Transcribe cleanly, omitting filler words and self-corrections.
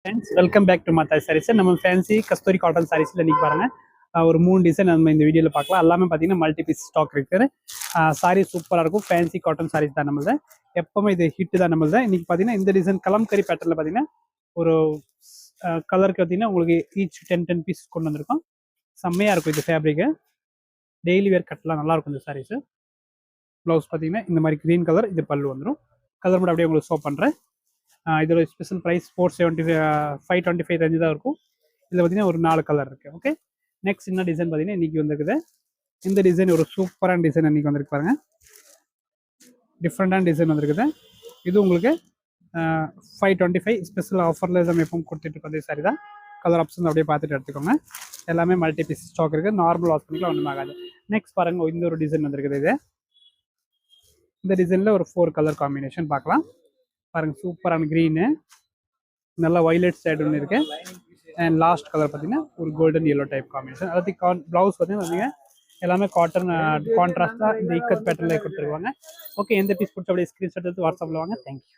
Friends welcome back to மாதா சாரீஸ். நம்ம fancy கஸ்தூரி cotton சாரீஸ்ல இன்னைக்கு பாருங்க ஒரு 3 டிசைன் நம்ம இந்த வீடியோவில் பார்க்கலாம். எல்லாமே பார்த்தீங்கன்னா மல்டி பீஸ் ஸ்டாக் இருக்குது. சாரீ சூப்பராக இருக்கும். ஃபேன்சி காட்டன் சாரீஸ் தான் நம்மளது. எப்பவுமே இது ஹிட் தான் நம்மளது. இன்னைக்கு பார்த்தீங்கன்னா இந்த டிசைன் கலம்கரி பேட்டர்ல பார்த்தீங்கன்னா ஒரு கலருக்கு பார்த்தீங்கன்னா உங்களுக்கு ஈச் 10 பீஸ் கொண்டு வந்திருக்கோம். செம்மையாக இருக்கும் இது ஃபேப்ரிக்கு. டெய்லி வேர் கட்டலாம் நல்லா இருக்கும் இந்த சாரீஸ். ப்ளவுஸ் பார்த்தீங்கன்னா இந்த மாதிரி க்ரீன் கலர், இது பல்லு வந்துடும். கலர் மட்டும் அப்படியே உங்களுக்கு ஷோ பண்ணுறேன். இதோட ஸ்பெஷல் ப்ரைஸ் 525 ரேஞ்சு தான் இருக்கும். இதில் பார்த்தீங்கன்னா ஒரு 4 கலர் இருக்குது. ஓகே, நெக்ஸ்ட் என்ன டிசைன் பார்த்தீங்கன்னா இன்றைக்கி வந்துருக்குது. இந்த டிசைன் ஒரு சூப்பரான டிசைன் இன்றைக்கி வந்திருக்கு பாருங்க. டிஃப்ரெண்டான டிசைன் வந்திருக்குது. இது உங்களுக்கு 525 ஸ்பெஷல் ஆஃபரில் நம்ம எப்பவும் கொடுத்துட்டு சாரி தான். கலர் ஆப்ஷன் அப்படியே பார்த்துட்டு எடுத்துக்கோங்க. எல்லாமே மல்டி பீஸ் ஸ்டாக் இருக்குது. நார்மல் வாஷ் பண்ணிக்கலாம், ஒன்றும் ஆகாது. நெக்ஸ்ட் பாருங்கள், இந்த ஒரு டிசைன் வந்திருக்குது. இது இந்த டிசைனில் ஒரு 4 கலர் காம்பினேஷன் பார்க்கலாம் பாருங்க. சூப்பரான க்ரீனு, நல்லா வைலட் சைடு ஒன்று இருக்கு. அண்ட் லாஸ்ட் கலர் பார்த்தீங்கன்னா ஒரு கோல்டன் எல்லோ டைப் காம்பினேஷன். அதாவது ப்ளவுஸ் பார்த்தீங்கன்னா எல்லாமே காட்டன் கான்ட்ராஸ்டாக இந்த இக்கத் பேட்டர்ல கொடுத்துருவாங்க. ஓகே, எந்த பீஸ் கொடுத்து அப்படியே ஸ்க்ரீன்ஷாட் எடுத்து வாட்ஸ்அப்பில் வாங்க. தேங்க்யூ.